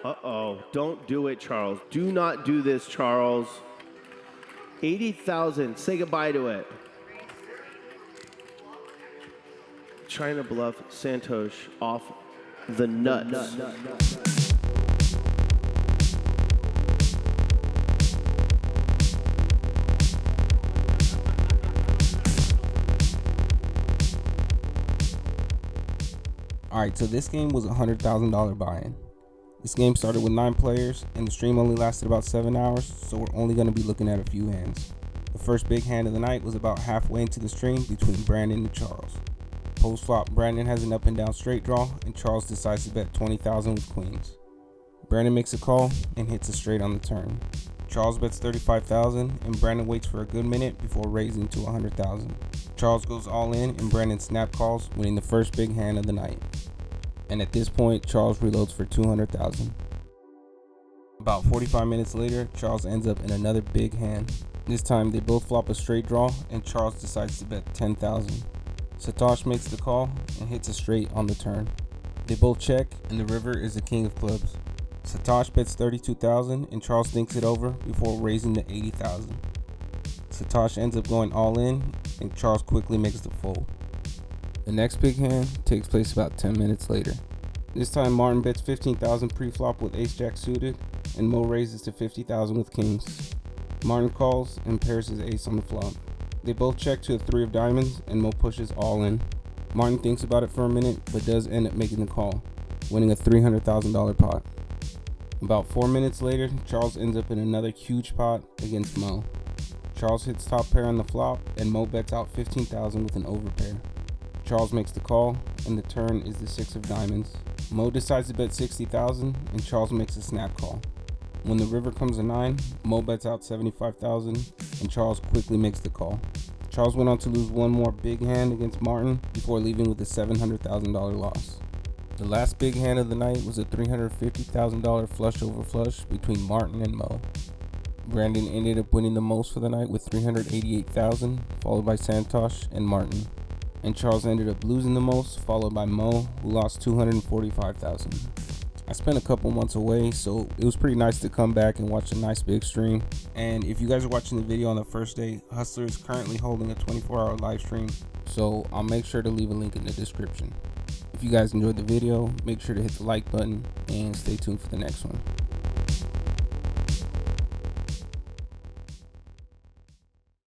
Uh-oh. Don't do it, Charles. Do not do this, Charles. 80,000. Say goodbye to it. Trying to bluff Santhosh off the nuts. Alright, so this game was a $100,000 buy-in. This game started with 9 players, and the stream only lasted about 7 hours, so we're only going to be looking at a few hands. The first big hand of the night was about halfway into the stream between Brandon and Charles. Post flop, Brandon has an up and down straight draw, and Charles decides to bet 20,000 with queens. Brandon makes a call and hits a straight on the turn. Charles bets 35,000, and Brandon waits for a good minute before raising to 100,000. Charles goes all in, and Brandon snap calls, winning the first big hand of the night. And at this point, Charles reloads for 200,000. About 45 minutes later, Charles ends up in another big hand. This time, they both flop a straight draw, and Charles decides to bet 10,000. Santhosh makes the call and hits a straight on the turn. They both check, and the river is the king of clubs. Santhosh bets 32,000, and Charles thinks it over before raising to 80,000. Santhosh ends up going all in, and Charles quickly makes the fold. The next big hand takes place about 10 minutes later. This time Martin bets 15,000 pre-flop with ace-jack suited, and Mo raises to 50,000 with kings. Martin calls and pairs his ace on the flop. They both check to a 3 of diamonds, and Mo pushes all in. Martin thinks about it for a minute, but does end up making the call, winning a $300,000 pot. About 4 minutes later, Charles ends up in another huge pot against Mo. Charles hits top pair on the flop, and Mo bets out 15,000 with an overpair. Charles makes the call, and the turn is the 6 of diamonds. Mo decides to bet 60,000, and Charles makes a snap call. When the river comes a 9, Mo bets out 75,000, and Charles quickly makes the call. Charles went on to lose one more big hand against Martin before leaving with a $700,000 loss. The last big hand of the night was a $350,000 flush over flush between Martin and Mo. Brandon ended up winning the most for the night with 388,000, followed by Santhosh and Martin. And Charles ended up losing the most, followed by Mo, who lost 245,000. I spent a couple months away, so it was pretty nice to come back and watch a nice big stream. And if you guys are watching the video on the first day, Hustler is currently holding a 24-hour live stream, so I'll make sure to leave a link in the description. If you guys enjoyed the video, make sure to hit the like button and stay tuned for the next one.